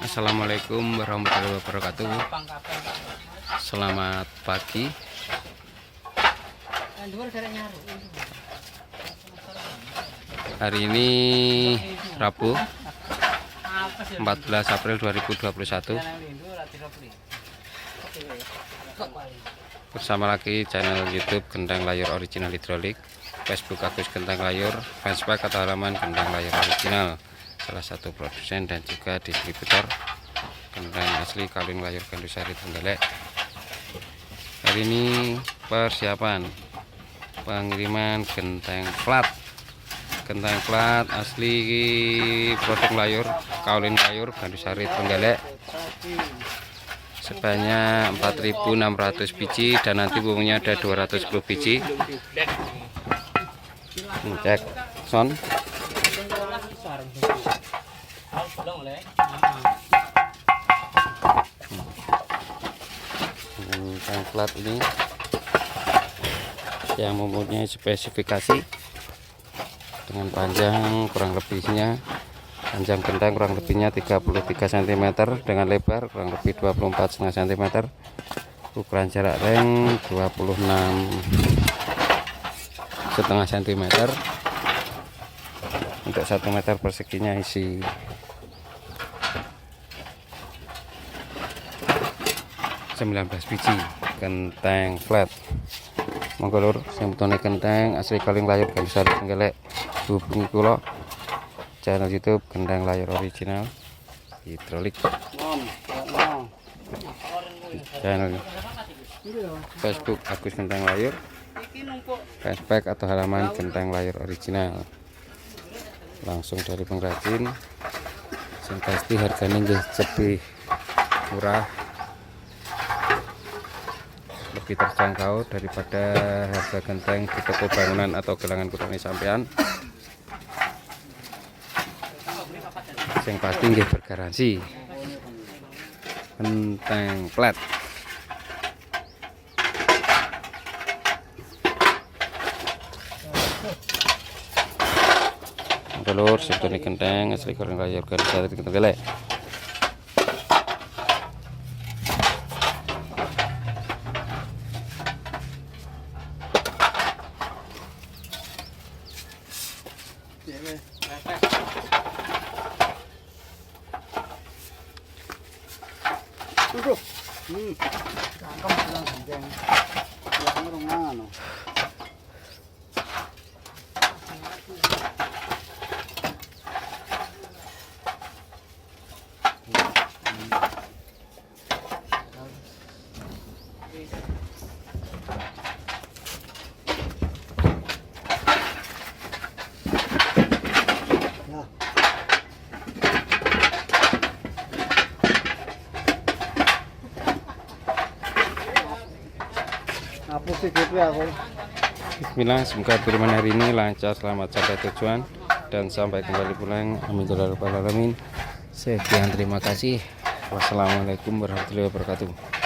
Assalamualaikum warahmatullahi wabarakatuh. Selamat pagi. Hari ini Rabu 14 April 2021. Bersama lagi channel YouTube Gendang Layur Original Hidrolik, Facebook Agus Gendang Layur, fanspage atau halaman Gendang Layur Original, salah satu produsen dan juga distributor gendang asli Kawin Layur Gandusari Trenggalek. Hari ini persiapan pengiriman genteng plat asli produk layur Kawin Layur Gandusari Trenggalek sebanyak 4.600 biji, dan nanti bumbunya ada 210 biji. Cek son plat ini yang mempunyai spesifikasi dengan panjang kurang lebihnya, panjang gendang kurang lebihnya 33 cm, dengan lebar kurang lebih 24,5 cm, ukuran jarak reng 26,5 cm. Untuk 1 meter perseginya isi 19 biji genteng flat. Monggo lur, sing butuh genteng asli Kawin Layur Gandusari Trenggalek, hubungi kula channel YouTube Gendang Layur Original Hidrolik, channel Facebook Agus Gendang Layur, fanspage atau halaman Gendang Layur Original. Langsung dari pengrajin, yang pasti harganya lebih murah, lebih terjangkau daripada harga genteng di toko bangunan atau gelangan kutani sampean. Yang pasti nggih bergaransi genteng flat. Telur sebetulnya genteng asli Kawin Layur Gandusari Trenggalek. Bismillah, semoga kiriman hari ini lancar, selamat sampai tujuan dan sampai kembali pulang. Amin ya rabbal alamin. Sekian, terima kasih. Wassalamualaikum warahmatullahi wabarakatuh.